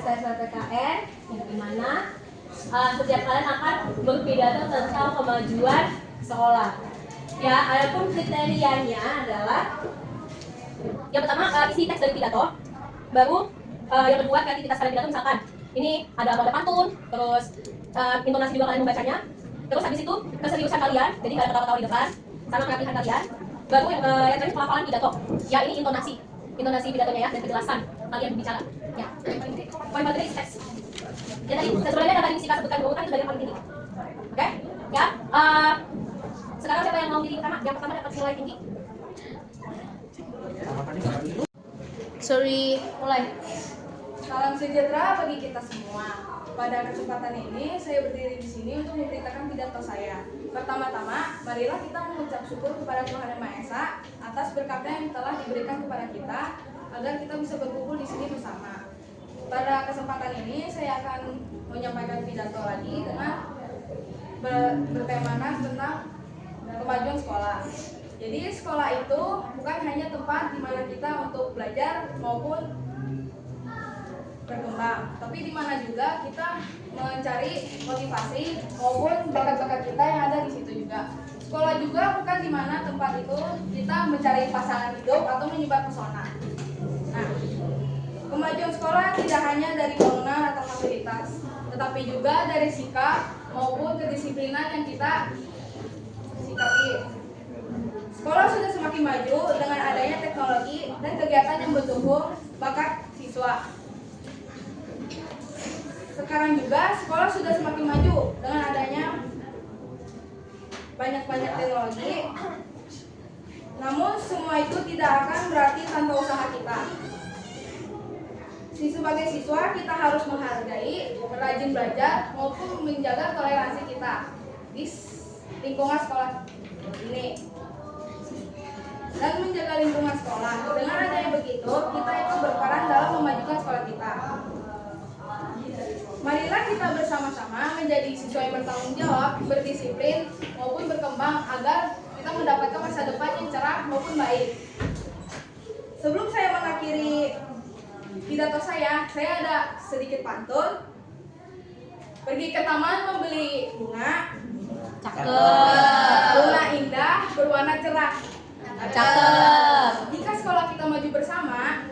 STSPTKN yang dimana setiap kalian akan berpidato tentang kemajuan sekolah. Ya, adapun kriterianya adalah yang pertama isi teks dari pidato, baru yang kedua kreativitas kalian pidato, misalkan ini ada pantun, terus intonasi juga kalian membacanya, terus habis itu keseriusan kalian, jadi kalian ketawa-ketawa di depan, sama kerapihan kalian, baru yang terakhir pelafalan pidato, ya ini intonasi pidatonya ya, dan kejelasan kalian berbicara. Ya, poin penting isi teks. Ya tadi sebenarnya yang tadi Sika sebutkan dulu kan itu sebagai paling tinggi. Oke? Ya. Sekarang siapa yang mau jadi pertama? Yang pertama dapat nilai tinggi. Sorry, mulai. Salam sejahtera bagi kita semua. Pada kesempatan ini, saya berdiri di sini untuk memberitakan pidato saya. Pertama-tama, marilah kita mengucap syukur kepada Tuhan Yang Maha Esa atas berkatnya yang telah diberikan kepada kita agar kita bisa berkumpul di sini bersama. Pada kesempatan ini, saya akan menyampaikan pidato lagi dengan bertemakan tentang kemajuan sekolah. Jadi sekolah itu bukan hanya tempat di mana kita untuk belajar maupun berkembang, tapi di mana juga kita mencari motivasi maupun bakat-bakat kita yang ada di situ juga. Sekolah juga bukan di mana tempat itu kita mencari pasangan hidup atau menyebar pesona. Nah, kemajuan sekolah tidak hanya dari bangunan atau fasilitas, tetapi juga dari sikap maupun kedisiplinan yang kita sikapi. Sekolah sudah semakin maju dengan adanya teknologi dan kegiatan yang mendukung bakat siswa. Sekarang juga sekolah sudah semakin maju dengan adanya banyak teknologi. Namun semua itu tidak akan berarti tanpa usaha kita. Sebagai siswa kita harus menghargai, rajin belajar maupun menjaga toleransi kita di lingkungan sekolah ini. Dan menjaga lingkungan sekolah. Dengan adanya begitu, kita itu berperan dalam memajukan sekolah kita. Marilah kita bersama-sama menjadi siswa yang bertanggung jawab, berdisiplin, maupun berkembang agar kita mendapatkan masa depan yang cerah maupun baik. Sebelum saya mengakhiri pidato saya ada sedikit pantun. Pergi ke taman membeli bunga. Cakep. Bunga indah berwarna cerah. Cakep. Jika sekolah kita maju bersama,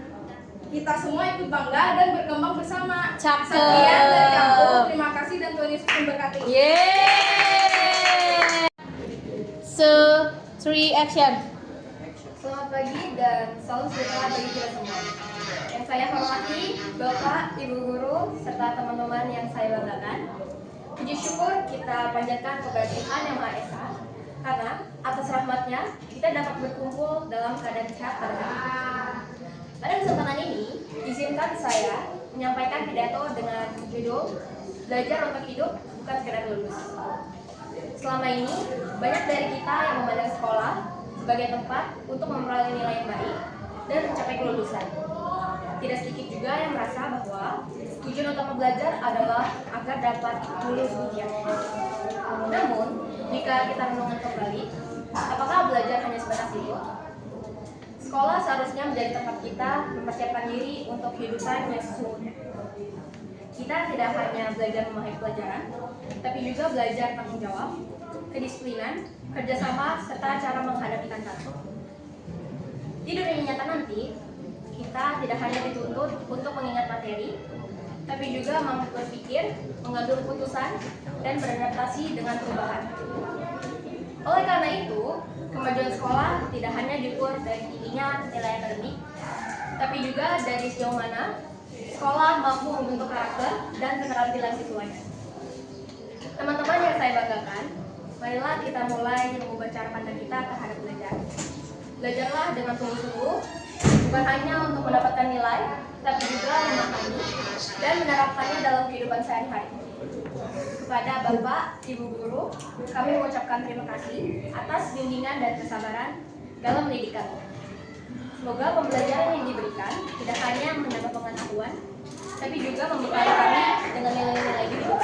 kita semua ikut bangga dan berkembang bersama. Cakep. Sekian dari aku. Terima kasih dan Tuhan Yesus memberkati. Yeay. So, 3 action. Selamat pagi dan salam sejahtera bagi kita semua. Yang saya hormati Bapak, Ibu Guru, serta teman-teman yang saya banggakan. Puji syukur kita panjatkan kepada Tuhan Yang Maha Esa, karena atas rahmat-Nya kita dapat berkumpul dalam keadaan sehat pada hari ini. Pada kesempatan ini, izinkan saya menyampaikan pidato dengan judul Belajar untuk Hidup Bukan Sekedar Lulus. Selama ini, banyak dari kita yang memandang sekolah sebagai tempat untuk memperoleh nilai yang baik dan mencapai kelulusan. Tidak sedikit juga yang merasa bahwa tujuan utama belajar adalah agar dapat lulus ujian. Namun, jika kita renungkan kembali, apakah belajar hanya sebatas itu? Sekolah seharusnya menjadi tempat kita mempersiapkan diri untuk kehidupan yang sesungguhnya. Kita tidak hanya belajar memahami pelajaran, tapi juga belajar tanggung jawab, kedisiplinan, kerjasama, serta cara menghadapi tantangan. Di dunia nyata nanti, kita tidak hanya dituntut untuk mengingat materi, tapi juga mampu berpikir, mengambil keputusan, dan beradaptasi dengan perubahan. Oleh karena itu, kemajuan sekolah tidak hanya diukur dari tingginya nilai akademik, tapi juga dari sejauh mana sekolah mampu membentuk karakter dan keterampilan siswanya. Teman-teman yang saya banggakan, marilah kita mulai mengubah cara pandang kita terhadap belajar. Belajarlah dengan sungguh-sungguh, bukan hanya untuk mendapatkan nilai, tapi juga memahami dan menerapkannya dalam kehidupan sehari-hari. Kepada Bapak, Ibu Guru, kami mengucapkan terima kasih atas bimbingan dan kesabaran dalam pendidikan. Semoga pembelajaran yang diberikan tidak hanya menambah pengetahuan, tapi juga membekali kami dengan nilai-nilai hidup.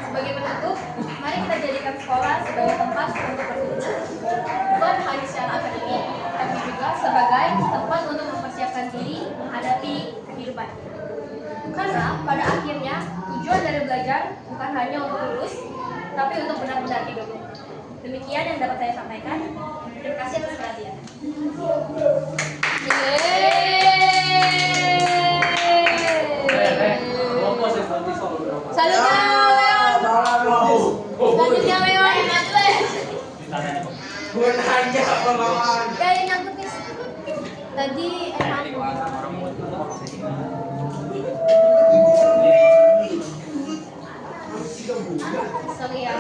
Sebagai penutup, mari kita jadikan sekolah sebagai tempat untuk bertumbuh, bukan hanya secara akademik, tapi juga sebagai tempat untuk mempersiapkan diri menghadapi kehidupan. Karena pada akhirnya tujuan dari belajar bukan hanya untuk lulus, tapi untuk benar-benar hidup. Demikian yang dapat saya sampaikan. Terima kasih atas perhatian. Selanjutnya Leon. Selanjutnya Leon. Ya, yang nyangkut nih. Tadi Evan. Sorry ya.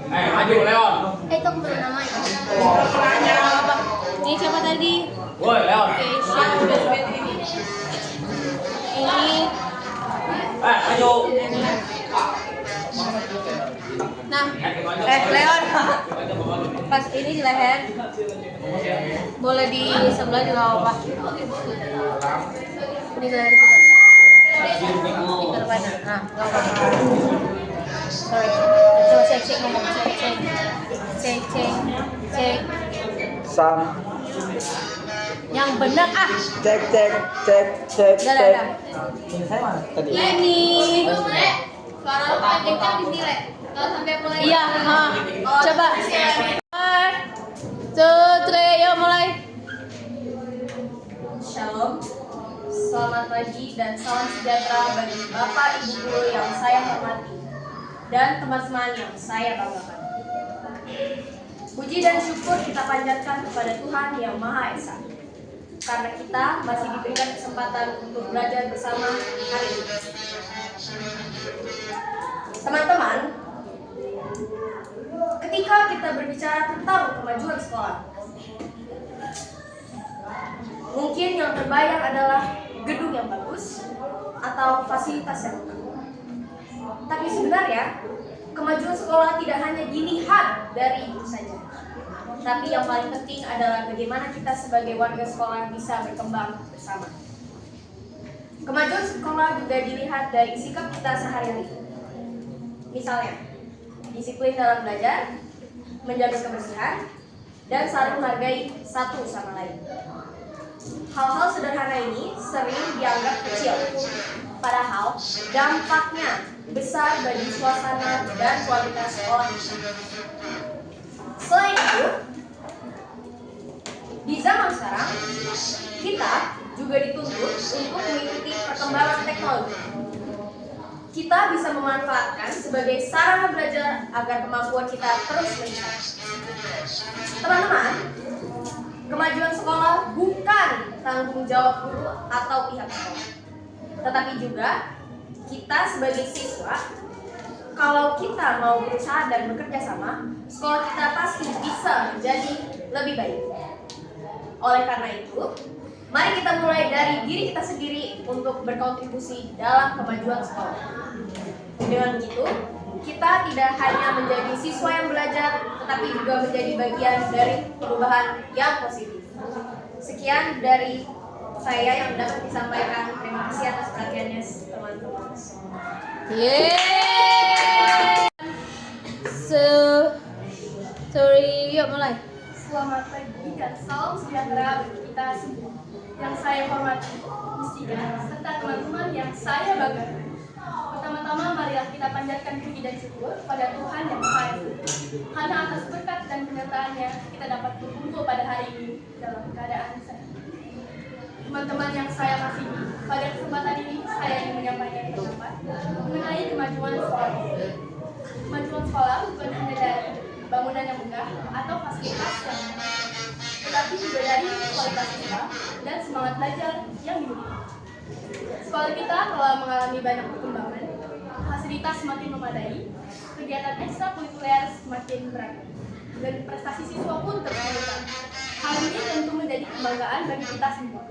Maju Leon. Itu belum nama itu. Ini siapa tadi? Woi Leon. Keisha. Ini. Maju. Nah, Leon. Pas ini di leher. Boleh di sebelah juga nggak apa-apa. Ini di leher juga. Di depan. Nah, nggak apa-apa. Sorry. Coba cek ngomong cek. Sam, Yang benar cek. Dah. Tadi. Ini. Suara lu panjang kan di sini, Le. Kalau sampai mulai. Iya, coba. 1, 2, 3, yuk mulai. Shalom, selamat pagi dan salam sejahtera bagi Bapak Ibu Guru yang saya hormati dan teman-teman yang saya banggakan. Puji dan syukur kita panjatkan kepada Tuhan Yang Maha Esa, karena kita masih diberikan kesempatan untuk belajar bersama hari ini. Teman-teman, ketika kita berbicara tentang kemajuan sekolah, mungkin yang terbayang adalah gedung yang bagus atau fasilitas yang lengkap. Tapi sebenarnya, kemajuan sekolah tidak hanya dilihat dari itu saja. Tapi yang paling penting adalah bagaimana kita sebagai warga sekolah bisa berkembang bersama. Kemajuan sekolah juga dilihat dari sikap kita sehari-hari. Misalnya, disiplin dalam belajar, menjaga kebersihan, dan saling menghargai satu sama lain. Hal-hal sederhana ini sering dianggap kecil, padahal dampaknya besar bagi suasana dan kualitas sekolah. Selain itu, di zaman sekarang, kita juga dituntut untuk mengikuti perkembangan teknologi. Kita bisa memanfaatkan sebagai sarana belajar agar kemampuan kita terus meningkat. Teman-teman, kemajuan sekolah bukan tanggung jawab guru atau pihak sekolah, tetapi juga kita sebagai siswa. Kalau kita mau berusaha dan bekerja sama, sekolah kita pasti bisa menjadi lebih baik. Oleh karena itu, mari kita mulai dari diri kita sendiri untuk berkontribusi dalam kemajuan sekolah. Dengan begitu, kita tidak hanya menjadi siswa yang belajar, tetapi juga menjadi bagian dari perubahan yang positif. Sekian dari saya yang dapat disampaikan. Terima kasih atas perhatiannya, teman-teman. Yeay. Sorry, yuk mulai. Selamat pagi dan salam sejahtera bagi kita semua. Yang saya hormati, Mustika, serta teman-teman yang saya banggakan. Pertama-tama marilah kita panjatkan puji dan syukur pada Tuhan Yang Maha Esa. Karena atas berkat dan penyertaannya kita dapat berkumpul pada hari ini dalam keadaan sehat. Teman-teman yang saya kasihi, pada kesempatan ini saya ingin menyampaikan pendapat mengenai kemajuan sekolah. Kemajuan sekolah bukan hanya dari bangunan yang megah atau fasilitas yang menarik, tetapi juga dari kualitas siswa dan semangat belajar yang dimiliki. Sekolah kita telah mengalami banyak perkembangan, fasilitas semakin memadai, kegiatan ekstrakurikuler semakin beragam, dan prestasi siswa pun terus meningkat. Hal ini tentu menjadi kebanggaan bagi kita semua.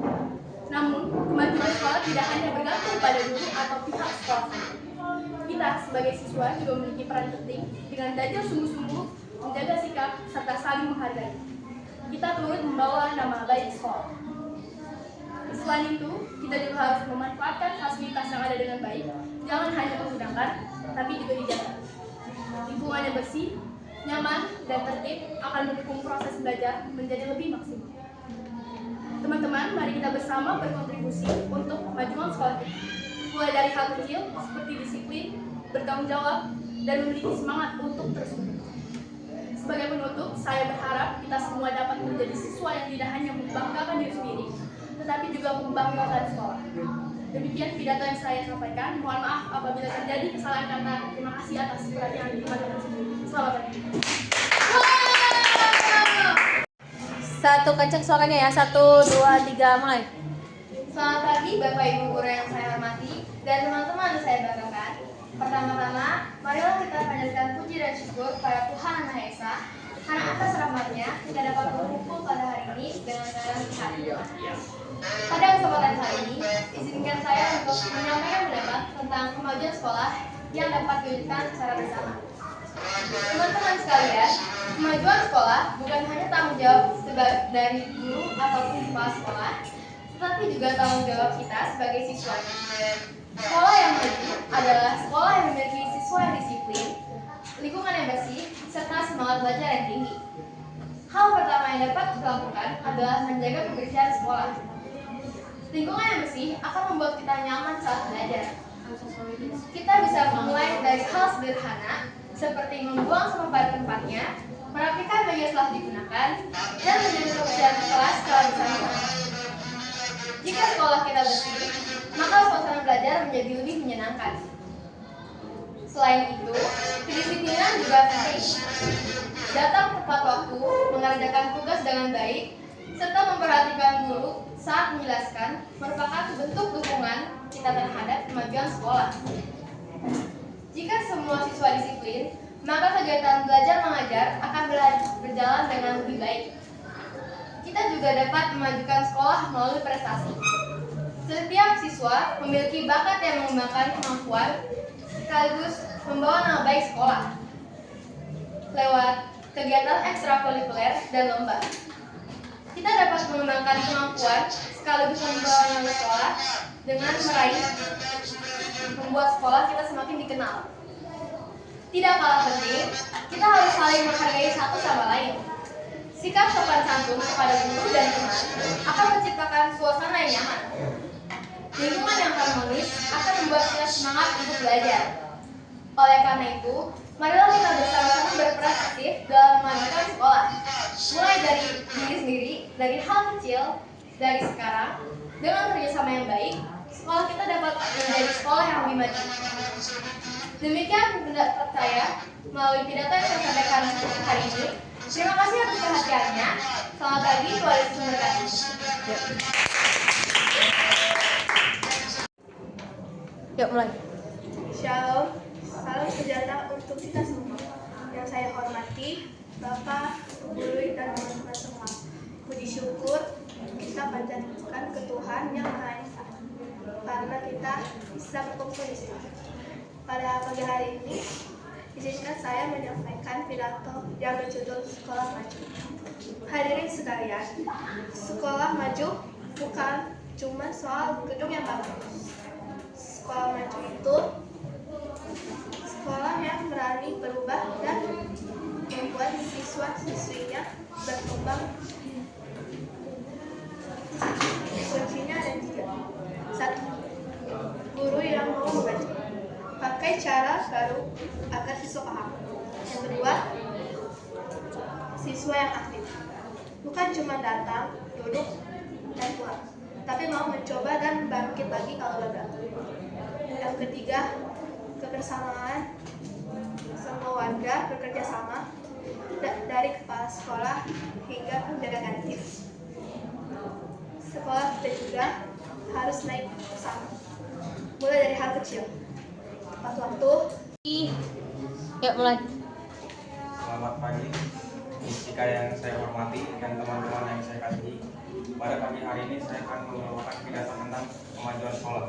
Namun, kemajuan sekolah tidak hanya bergantung pada guru atau pihak sekolah saja. Kita sebagai siswa juga memiliki peran penting dengan belajar sungguh-sungguh, menjaga sikap, serta saling menghargai. Kita turut membawa nama baik sekolah. Selain itu, kita juga harus memanfaatkan fasilitas yang ada dengan baik, jangan hanya menggunakan, tapi juga dijaga. Lingkungan yang bersih, nyaman, dan tertib akan mendukung proses belajar menjadi lebih maksimal. Teman-teman, mari kita bersama berkontribusi untuk kemajuan sekolah kita. mulai dari hal kecil seperti disiplin, bertanggung jawab, dan memiliki semangat untuk terus berkembang. Sebagai penutup, saya berharap kita semua dapat menjadi siswa yang tidak hanya membanggakan diri sendiri, tetapi juga membanggakan sekolah. Demikian pidato yang saya sampaikan. Mohon maaf apabila terjadi kesalahan kata. Terima kasih atas perhatian teman-teman semua. Selamat pagi. Satu kencang suaranya ya. 1, 2, 3, mulai. Selamat pagi Bapak Ibu guru yang saya hormati dan teman-teman yang saya banggakan. Pertama-tama, marilah kita panjatkan puji dan syukur pada Tuhan Yang Maha Esa karena atas rahmat-Nya kita dapat berkumpul pada hari ini dengan keadaan sehat. Pada kesempatan kali ini, izinkan saya untuk menyampaikan pendapat tentang kemajuan sekolah yang dapat diwujudkan secara bersama. Teman-teman sekalian, kemajuan sekolah bukan hanya tanggung jawab dari guru ataupun kepala sekolah, tetapi juga tanggung jawab kita sebagai siswa. Sekolah yang maju adalah sekolah yang memiliki siswa yang disiplin, lingkungan yang bersih, serta semangat belajar yang tinggi. Hal pertama yang dapat kita lakukan adalah menjaga kebersihan sekolah. Lingkungan yang bersih akan membuat kita nyaman saat belajar. Kita bisa memulai dari hal sederhana seperti membuang sampah pada tempatnya, merapikan meja setelah digunakan, dan menjaga kebersihan kelas secara bersama. Jika sekolah kita bersih, maka suasana belajar menjadi lebih menyenangkan. Selain itu, kedisiplinan juga penting. Datang tepat waktu, mengerjakan tugas dengan baik, serta memperhatikan guru saat menjelaskan merupakan bentuk dukungan kita terhadap kemajuan sekolah. Jika semua siswa disiplin, maka kegiatan belajar mengajar akan berjalan dengan lebih baik. Kita juga dapat memajukan sekolah melalui prestasi. Setiap siswa memiliki bakat yang mengembangkan kemampuan sekaligus membawa nama baik sekolah lewat kegiatan ekstrakurikuler dan lomba. Kita dapat mengembangkan kemampuan sekaligus membawa nama sekolah dengan membuat sekolah kita semakin dikenal. Tidak kalah penting, kita harus saling menghargai satu sama lain. Sikap sopan santun kepada guru dan teman akan menciptakan suasana yang nyaman. Lingkungan yang harmonis akan membuat kita semangat untuk belajar. Oleh karena itu, marilah kita bersama-sama berperan aktif dalam memajukan sekolah. Mulai dari diri sendiri, dari hal kecil, dari sekarang, dengan kerjasama yang baik, sekolah kita dapat menjadi sekolah yang lebih maju. Demikian pendapat saya melalui pidato yang saya sampaikan hari ini. Terima kasih atas perhatiannya. Selamat pagi, Tuhan Yesus memberkati. Yuk mulai. Shalom, salam sejahtera untuk kita semua. Yang saya hormati, Bapak, Guru, dan teman-teman semua. Puji syukur kita panjatkan ke Tuhan Yang Maha Esa karena kita bisa berkumpul di sini. Pada pagi hari ini, izinkan saya menyampaikan pidato yang berjudul Sekolah Maju. Hadirin sekalian, sekolah maju bukan cuma soal gedung yang bagus. Sekolah maju itu sekolah yang berani berubah dan membuat siswa-siswinya berkembang. Kuncinya ada 3. 1. Guru yang mau mengajar, pakai cara baru agar siswa paham. Yang kedua, siswa yang aktif, bukan cuma datang, duduk, dan pulang, tapi mau mencoba dan bangkit lagi kalau gagal. Yang ketiga, kebersamaan. Semua warga bekerja sama, dari kepala sekolah hingga penjaga kantin. Sekolah kita juga harus naik bersama, mulai dari hal kecil. Tepat waktu. Yuk mulai. Selamat pagi, jika yang saya hormati dan teman-teman yang saya kasihi. Pada pagi hari ini saya akan membawakan pidato tentang kemajuan sekolah.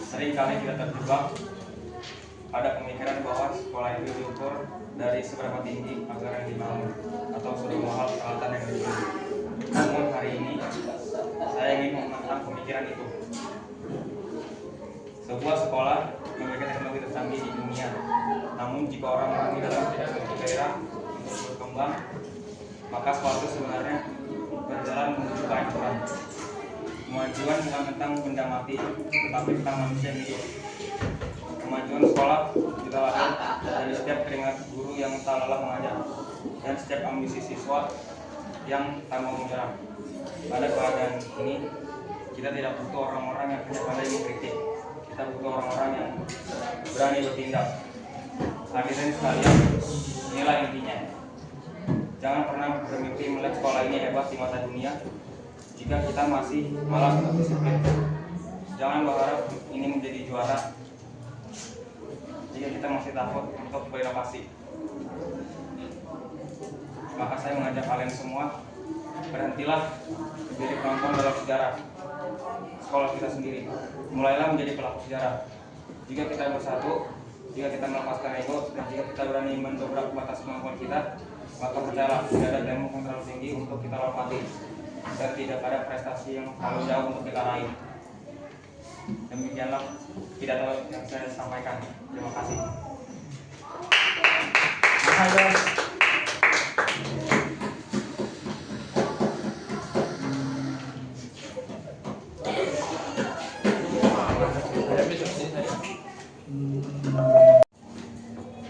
Seringkali kita terjebak pada pemikiran bahwa sekolah itu diukur dari seberapa tinggi pagar yang dibangun atau seberapa mahal peralatan yang dibeli. Namun hari ini saya ingin menentang pemikiran itu. Sebuah sekolah memiliki teknologi tercanggih di dunia. Namun jika orang-orang di dalam tidak memiliki gairah untuk berkembang, maka sekolah itu sebenarnya berjalan menuju kehancuran. Kemajuan bukan tentang benda mati, tetapi tentang manusia yang hidup. Kemajuan sekolah juga lahir dari setiap keringat guru yang tak lelah mengajar dan setiap ambisi siswa yang tak mau menyerah. Pada keadaan ini, kita tidak butuh orang-orang yang hanya pandai mengkritik. Kita butuh orang-orang yang berani bertindak. Hadirin sekalian, inilah intinya. Jangan pernah bermimpi melihat sekolah ini hebat di mata dunia jika kita masih malas untuk disiplin. Jangan berharap ini menjadi juara jika kita masih takut untuk berinovasi. Maka saya mengajak kalian semua, berhentilah menjadi penonton dalam sejarah sekolah kita sendiri. Mulailah menjadi pelaku sejarah. Jika kita bersatu, jika kita melepaskan ego, dan jika kita berani mendobrak batas kemampuan kita, maka percayalah, tidak ada tembok yang terlalu tinggi untuk kita lompati, dan tidak ada prestasi yang terlalu jauh untuk kita raih. Demikianlah pidato yang saya sampaikan. Terima kasih.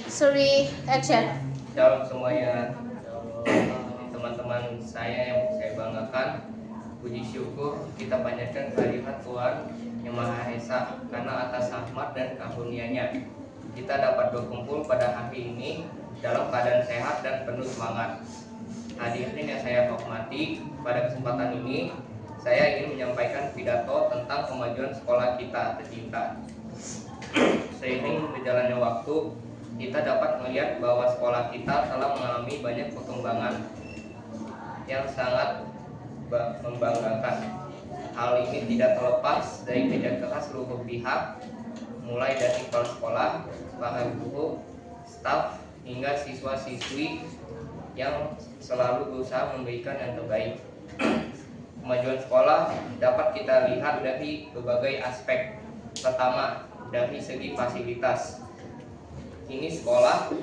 Sorry, action. Shalom semuanya, teman-teman saya yang saya banggakan. Puji syukur kita panjatkan kehadirat Tuhan Yang Maha Esa, karena atas rahmat dan karunia-Nya kita dapat berkumpul pada hari ini dalam keadaan sehat dan penuh semangat. Hadirin yang saya hormati, pada kesempatan ini saya ingin menyampaikan pidato tentang kemajuan sekolah kita tercinta. Seiring berjalannya waktu, kita dapat melihat bahwa sekolah kita telah mengalami banyak perkembangan yang sangat membanggakan. Hal ini tidak terlepas dari kerja keras seluruh pihak, mulai dari kepala sekolah, para guru, staf, hingga siswa-siswi yang selalu berusaha memberikan yang terbaik. Kemajuan sekolah dapat kita lihat dari berbagai aspek. Pertama, dari segi fasilitas. Ini sekolah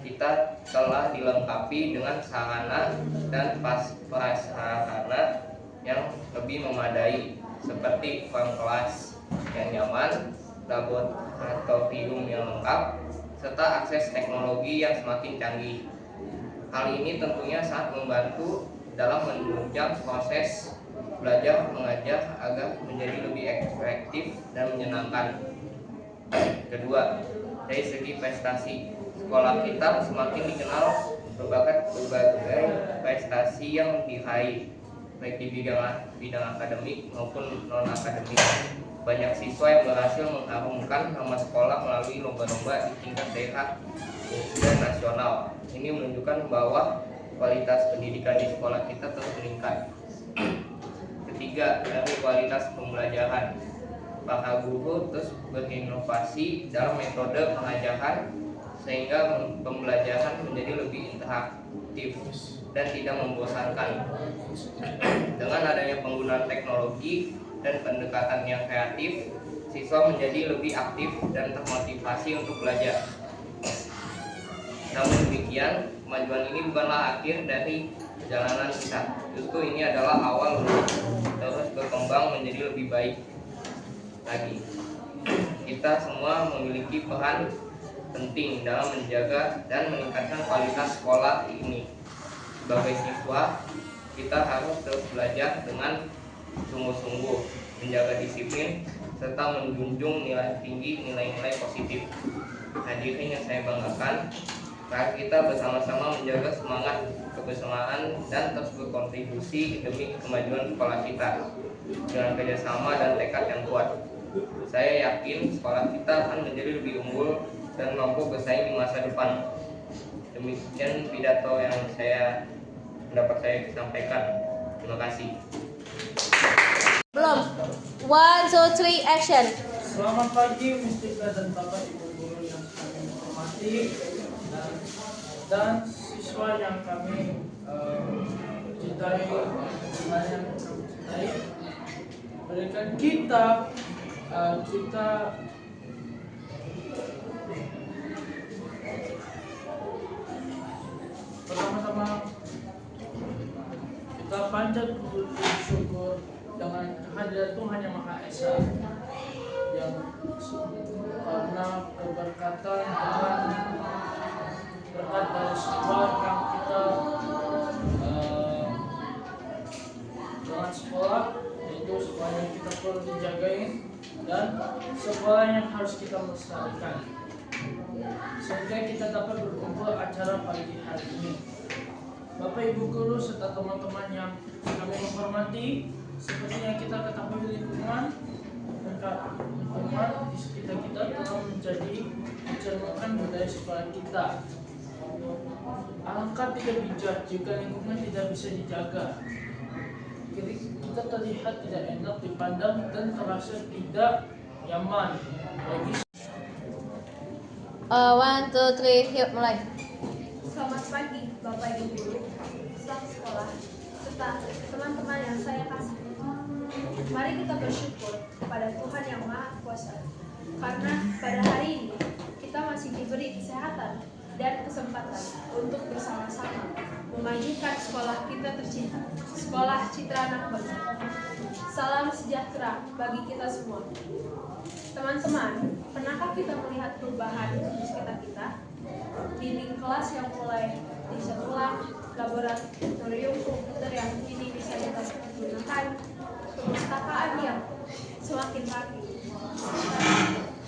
kita telah dilengkapi dengan sarana dan prasarana yang lebih memadai, seperti ruang kelas yang nyaman, laboratorium yang lengkap, serta akses teknologi yang semakin canggih. Hal ini tentunya sangat membantu dalam menunjang proses belajar mengajar agar menjadi lebih efektif dan menyenangkan. Kedua, dari segi prestasi, sekolah kita semakin dikenal berbagai prestasi yang diraih, baik di bidang akademik maupun non akademik. Banyak siswa yang berhasil mengharumkan nama sekolah melalui lomba-lomba di tingkat daerah dan nasional. Ini menunjukkan bahwa kualitas pendidikan di sekolah kita terus meningkat. Ketiga, dari kualitas pembelajaran. Para guru terus berinovasi dalam metode pengajaran sehingga pembelajaran menjadi lebih interaktif dan tidak membosankan. Dengan adanya penggunaan teknologi dan pendekatan yang kreatif, siswa menjadi lebih aktif dan termotivasi untuk belajar. Namun demikian, kemajuan ini bukanlah akhir dari perjalanan kita. Justru ini adalah awal untuk terus berkembang menjadi lebih baik lagi. Kita semua memiliki peran penting dalam menjaga dan meningkatkan kualitas sekolah ini. Sebagai siswa, kita harus terus belajar dengan sungguh-sungguh, menjaga disiplin, serta menjunjung nilai tinggi, nilai-nilai positif. Hadirin yang saya banggakan, mari kita bersama-sama menjaga semangat kebersamaan dan terus berkontribusi demi kemajuan sekolah kita dengan kerjasama dan tekad yang kuat. Saya yakin sekolah kita akan menjadi lebih unggul dan mampu bersaing di masa depan. Demikian pidato yang dapat saya sampaikan. Terima kasih. Belum. 1, 2, 3, action. Selamat pagi Mustika dan Bapak Ibu guru yang kami hormati dan siswa yang kami cintai, berikan kita pertama-tama kita panjat puji syukur dengan kehadiran Tuhan Yang Maha Esa, yang karena keberkatan dengan berkat dari sekolah yang kita dengan sekolah, yaitu sekolah yang kita perlu dijagain dan sekolah yang harus kita melestarikan, sehingga kita dapat berkumpul acara pagi hari ini. Bapak Ibu guru serta teman-teman yang kami menghormati, seperti yang kita ketahui, lingkungan di sekitar kita telah mencerminkan budaya sekolah kita. Alangkah tidak bijak jika lingkungan tidak bisa dijaga. Kita terlihat tidak enak dipandang dan terasa tidak nyaman bagi. 1, 2, 3, yuk mulai. Selamat pagi Bapak Ibu guru, staf sekolah, serta teman-teman yang saya kasih. Mari kita bersyukur kepada Tuhan Yang Maha Kuasa, karena pada hari ini kita masih diberi kesehatan dan kesempatan untuk bersama-sama memajukan sekolah kita tercinta, Sekolah Citra Anak Bangsa. Salam sejahtera bagi kita semua. Teman-teman, pernahkah kita melihat perubahan di sekitar kita? Dinding kelas yang mulai dicat ulang, laboratorium komputer yang kini bisa kita gunakan, perpustakaan yang semakin rapi,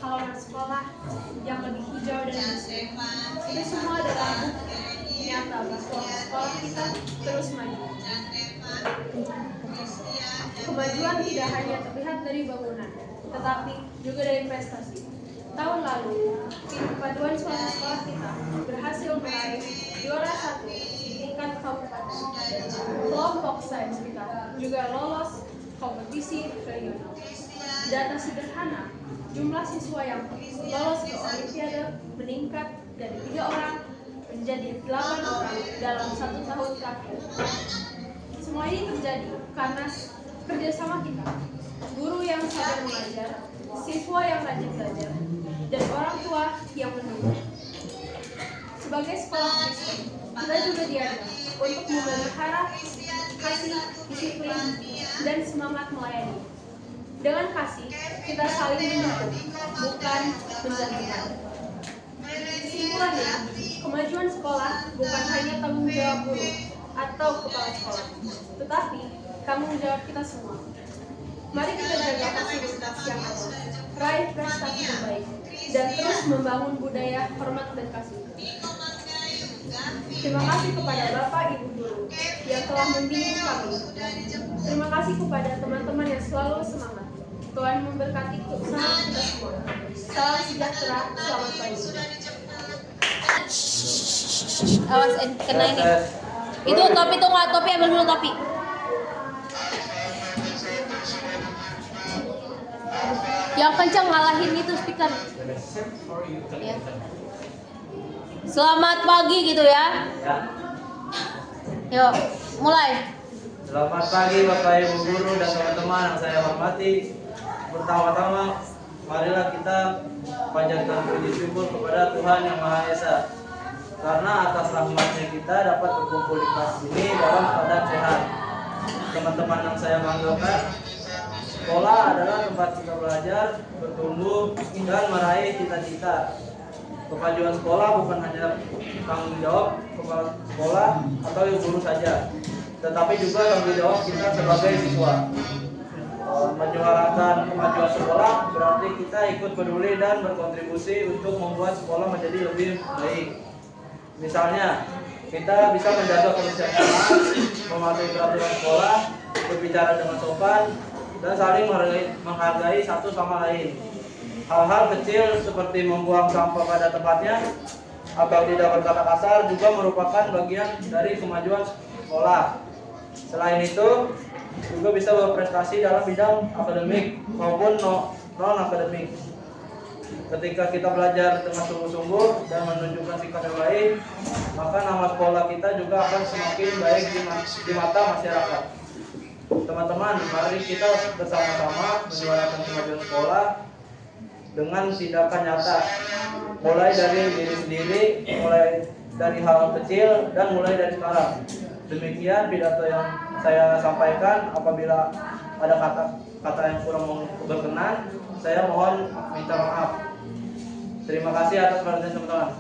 halaman sekolah yang lebih hijau dan bersih. Ini semua adalah bukti nyata bahwa sekolah kita terus maju. Kemajuan tidak hanya terlihat dari bangunan, tetapi juga dari prestasi. Tahun lalu, tim paduan suara sekolah kita berhasil meraih juara 1 di tingkat kabupaten. Kelompok sains kita juga lolos kompetisi regional. Data sederhana, jumlah siswa yang lolos ke Olimpiade meningkat dari 3 orang menjadi 8 orang dalam 1 tahun terakhir. Semua ini terjadi karena kerjasama kita, guru yang sabar mengajar, siswa yang rajin belajar, dan orang tua yang mendukung. Sebagai sekolah Kristen, kita juga diajar untuk memelihara kasih, disiplin, dan semangat melayani. Dengan kasih, kita saling mendukung, bukan menjatuhkan. Kesimpulannya, kemajuan sekolah bukan hanya tanggung jawab guru atau kepala sekolah, tetapi tanggung jawab kita semua. Mari kita jaga fasilitas yang ada, raih prestasi terbaik, dan terus membangun budaya hormat dan kasih. Terima kasih kepada Bapak Ibu guru yang telah membimbing kami. Terima kasih kepada teman-teman yang selalu semangat. Tuhan memberkati usaha kita semua. Salam sejahtera, selamat pagi. Awas kena ini. Itu topi tuh nggak topi, ambil dulu topi. Yang kencang ngalahin itu speaker. Ya. Selamat pagi gitu ya. Yuk, mulai. Selamat pagi Bapak Ibu guru dan teman-teman yang saya hormati. Pertama-tama, marilah kita panjatkan puji syukur kepada Tuhan Yang Maha Esa, karena atas rahmat-Nya kita dapat berkumpul di kelas ini dalam keadaan sehat. Teman-teman yang saya banggakan, sekolah adalah tempat kita belajar, bertumbuh, dan meraih cita-cita. Kemajuan sekolah bukan hanya tanggung jawab kepala sekolah atau guru saja, tetapi juga tanggung jawab kita sebagai siswa. Menyuarakan kemajuan sekolah berarti kita ikut peduli dan berkontribusi untuk membuat sekolah menjadi lebih baik. Misalnya, kita bisa menjaga kebersihan sekolah, mematuhi peraturan sekolah, berbicara dengan sopan, dan saling menghargai satu sama lain. Hal-hal kecil seperti membuang sampah pada tempatnya atau tidak berkata kasar juga merupakan bagian dari kemajuan sekolah. Selain itu, juga bisa berprestasi dalam bidang akademik maupun non-akademik. Ketika kita belajar dengan sungguh-sungguh dan menunjukkan sikap yang baik, maka nama sekolah kita juga akan semakin baik di mata masyarakat. Teman-teman, mari kita bersama-sama menyuarakan kemajuan sekolah dengan tindakan nyata, mulai dari diri sendiri, mulai dari hal kecil, dan mulai dari sekarang. Demikian pidato yang saya sampaikan. Apabila ada kata yang kurang berkenan, saya mohon minta maaf. Terima kasih atas perhatian teman-teman.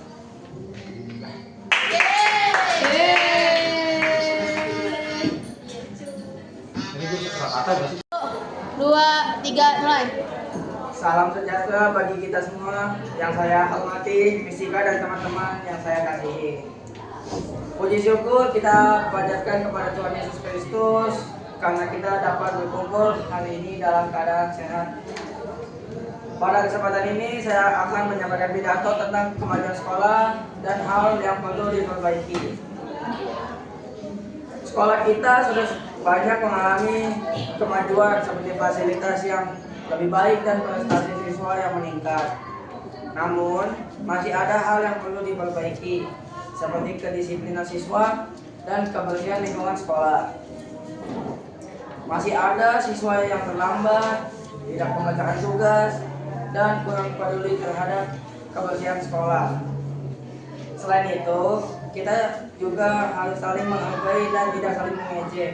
Dua, tiga, mulai. Salam sejahtera bagi kita semua yang saya hormati, Mistika dan teman-teman yang saya kasihi. Puji syukur kita panjatkan kepada Tuhan Yesus Kristus karena kita dapat berkumpul hari ini dalam keadaan sehat. Pada kesempatan ini saya akan menyampaikan pidato tentang kemajuan sekolah dan hal yang perlu diperbaiki. Sekolah kita sudah banyak mengalami kemajuan seperti fasilitas yang lebih baik dan prestasi siswa yang meningkat. Namun, masih ada hal yang perlu diperbaiki, seperti kedisiplinan siswa dan kebersihan lingkungan sekolah. Masih ada siswa yang terlambat, tidak mengerjakan tugas, dan kurang peduli terhadap kebersihan sekolah. Selain itu, kita juga harus saling menghargai dan tidak saling mengejek.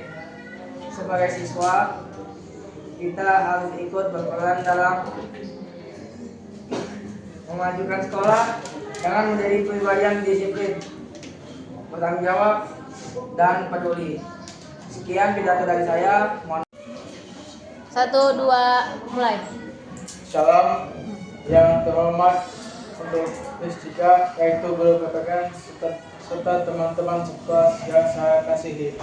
Sebagai siswa, kita harus ikut berperan dalam memajukan sekolah dengan menjadi pribadi yang disiplin, bertanggung jawab, dan peduli. Sekian pidato dari saya. Satu, dua, mulai. Salam yang terhormat untuk Mistika, yaitu guru PPK serta teman-teman sekelas yang saya kasihi.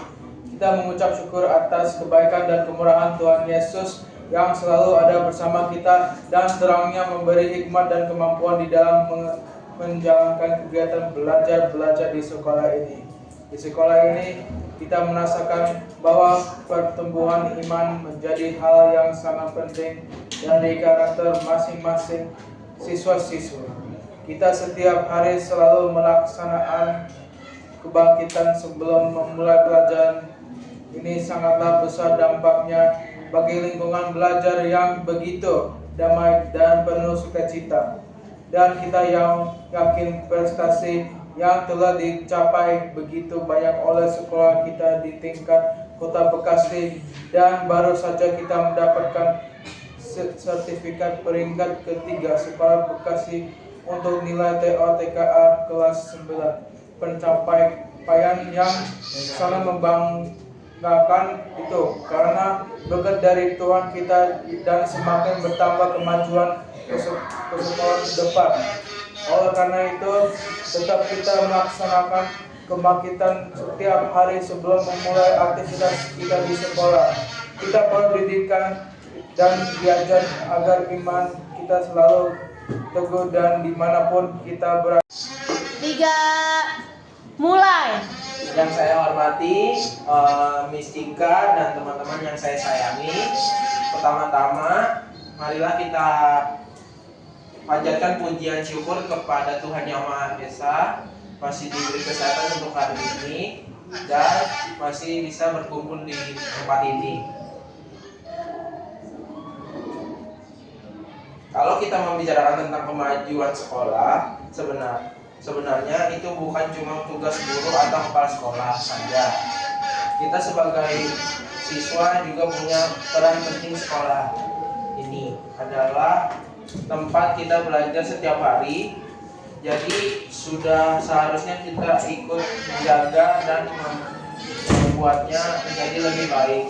Kita mengucap syukur atas kebaikan dan kemurahan Tuhan Yesus yang selalu ada bersama kita dan terangnya memberi hikmat dan kemampuan di dalam menjalankan kegiatan belajar di sekolah ini. Di sekolah ini kita merasakan bahwa pertumbuhan iman menjadi hal yang sangat penting dari karakter masing-masing siswa-siswa. Kita setiap hari selalu melaksanakan kebangkitan sebelum memulai pelajaran. Ini sangatlah besar dampaknya bagi lingkungan belajar yang begitu damai dan penuh sukacita. Dan kita yang yakin prestasi yang telah dicapai begitu banyak oleh sekolah kita di tingkat Kota Bekasi, dan baru saja kita mendapatkan sertifikat peringkat ketiga Sekolah Bekasi untuk nilai TOTKA kelas 9. Pencapaian yang sangat membanggakan itu karena berkat dari Tuhan kita dan semakin bertambah kemajuan ke sekolah ke depan. Oleh karena itu, tetap kita melaksanakan kebangkitan setiap hari sebelum memulai aktivitas kita di sekolah. Kita perlu didikan dan diajar agar iman kita selalu teguh dan dimanapun kita berada. 3, mulai. Yang saya hormati Mistika dan teman-teman yang saya sayangi, pertama-tama marilah kita panjatkan pujian syukur kepada Tuhan Yang Maha Esa masih diberi kesehatan untuk hari ini dan masih bisa berkumpul di tempat ini. Kalau kita membicarakan tentang kemajuan sekolah, sebenarnya itu bukan cuma tugas guru atau kepala sekolah saja. Kita sebagai siswa juga punya peran penting. Sekolah ini adalah tempat kita belajar setiap hari. Jadi sudah seharusnya kita ikut menjaga dan membuatnya menjadi lebih baik.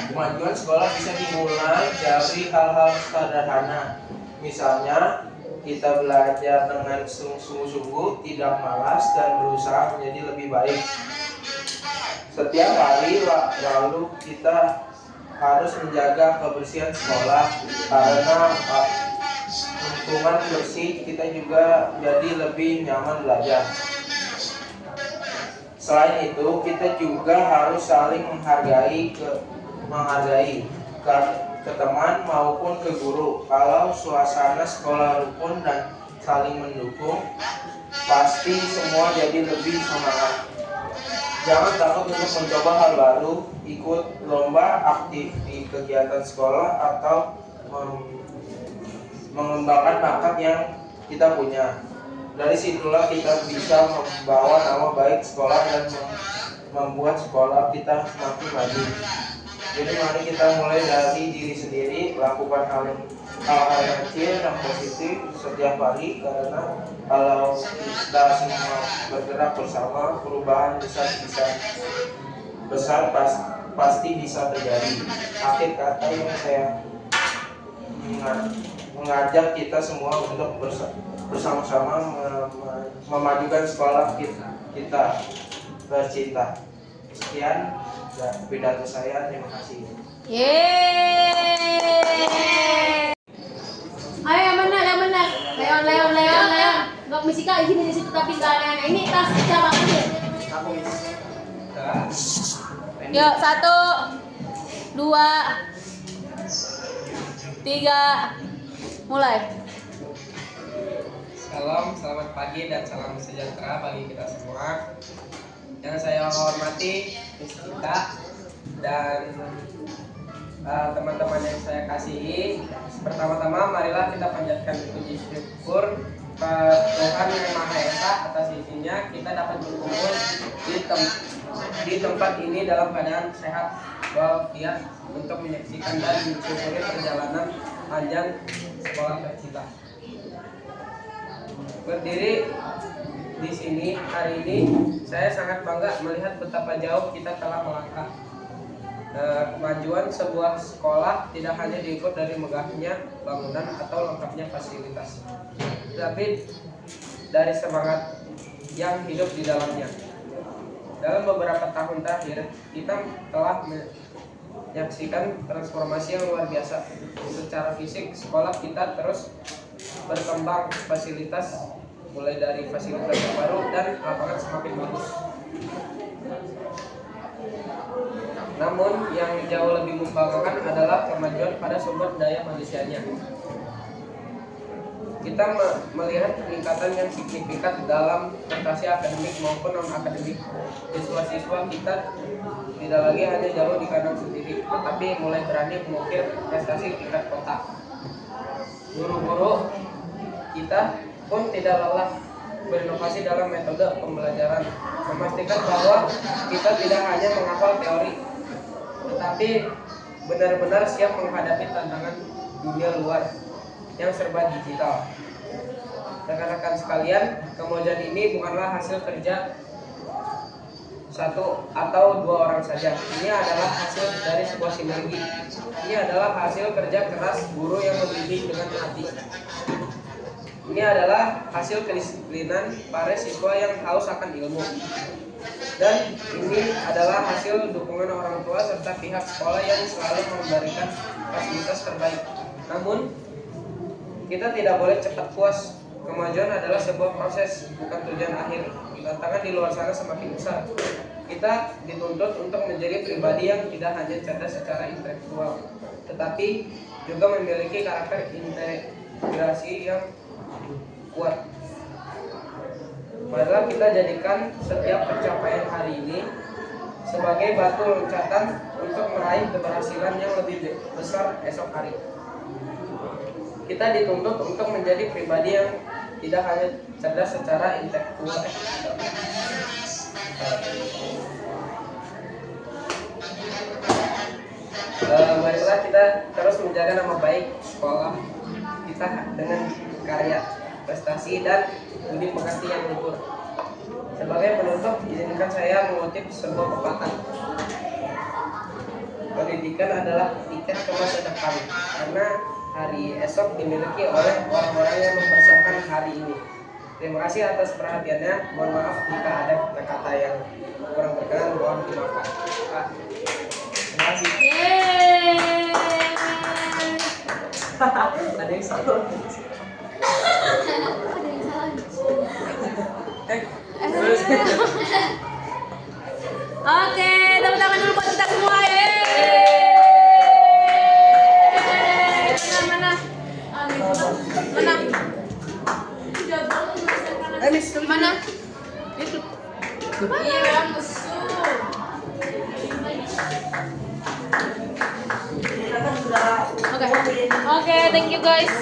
Kemajuan sekolah bisa dimulai dari hal-hal sederhana. Misalnya, kita belajar dengan sungguh-sungguh, tidak malas, dan berusaha menjadi lebih baik. Setiap hari lalu kita harus menjaga kebersihan sekolah karena lingkungan bersih kita juga jadi lebih nyaman belajar. Selain itu, kita juga harus saling menghargai ke teman maupun ke guru. Kalau suasana sekolah rukun dan saling mendukung, pasti semua jadi lebih semangat. Jangan takut untuk mencoba hal baru, ikut lomba, aktif di kegiatan sekolah, atau mengembangkan bakat yang kita punya. Dari situlah kita bisa membawa nama baik sekolah dan membuat sekolah kita semakin maju. Jadi mari kita mulai dari diri sendiri, lakukan hal-hal yang kecil yang positif setiap hari, karena kalau kita semua bergerak bersama, perubahan besar pasti bisa terjadi. Akhir kata yang saya mengajak kita semua untuk bersama-sama memajukan sekolah kita tercinta. Sekian pidato saya, terima kasih. Yeay. Ayo yang mana? Leon. Nggak musika di situ tapi nggak Leon. Ini tas siapa aja? Aku Miss. Yuk 1, 2, 3, mulai. Selamat pagi dan salam sejahtera bagi kita semua. Yang saya hormati Miss kita dan teman-teman yang saya kasihi. Pertama-tama marilah kita panjatkan puji syukur ke Tuhan Yang Maha Esa atas izinnya kita dapat berkumpul di tempat ini dalam keadaan sehat walafiat untuk menyaksikan dan mensyukuri perjalanan panjang sekolah tercinta. Berdiri di sini hari ini, saya sangat bangga melihat betapa jauh kita telah melangkah. Kemajuan sebuah sekolah tidak hanya diukur dari megahnya bangunan atau lengkapnya fasilitas, tetapi dari semangat yang hidup di dalamnya. Dalam beberapa tahun terakhir, kita telah menyaksikan transformasi yang luar biasa. Secara fisik, sekolah kita terus berkembang, fasilitas mulai dari fasilitas yang baru dan lapangan semakin bagus. Namun yang jauh lebih membanggakan adalah kemajuan pada sumber daya manusianya. Kita melihat peningkatan yang signifikan dalam prestasi akademik maupun non-akademik. Siswa-siswa kita tidak lagi hanya jauh di kandang sendiri, tetapi mulai berani mengukir prestasi tingkat kota. Guru-guru kita pun tidak lelah berinovasi dalam metode pembelajaran, memastikan bahwa kita tidak hanya menghafal teori, tetapi benar-benar siap menghadapi tantangan dunia luar yang serba digital. Rekan-rekan sekalian, kemajuan ini bukanlah hasil kerja satu atau dua orang saja. Ini adalah hasil dari sebuah sinergi. Ini adalah hasil kerja keras guru yang membimbing dengan hati. Ini adalah hasil kedisiplinan para siswa yang haus akan ilmu. Dan ini adalah hasil dukungan orang tua serta pihak sekolah yang selalu memberikan fasilitas terbaik. Namun, kita tidak boleh cepat puas. Kemajuan adalah sebuah proses, bukan tujuan akhir. Tantangan di luar sana semakin besar. Kita dituntut untuk menjadi pribadi yang tidak hanya cerdas secara intelektual, tetapi juga memiliki karakter integrasi yang kuat. Marilah kita jadikan setiap pencapaian hari ini sebagai batu loncatan untuk meraih keberhasilan yang lebih besar esok hari. Kita dituntut untuk menjadi pribadi yang tidak hanya cerdas secara intelektual. Marilah kita terus menjaga nama baik sekolah kita dengan karya, prestasi, dan budi pekerti yang luhur. Sebagai penutup, izinkan saya mengutip sebuah pepatah. Pendidikan adalah tiket ke masa depan, karena hari esok dimiliki oleh orang-orang yang mempersiapkan hari ini. Terima kasih atas perhatiannya. Mohon maaf jika ada kata-kata yang kurang berkenan, mohon dimaafkan. Terima kasih. Ada yang salah. Oke, tepuk tangan dulu buat kita semua. Mana? Mana? Itu. Iya, musuh. Oke, thank you guys.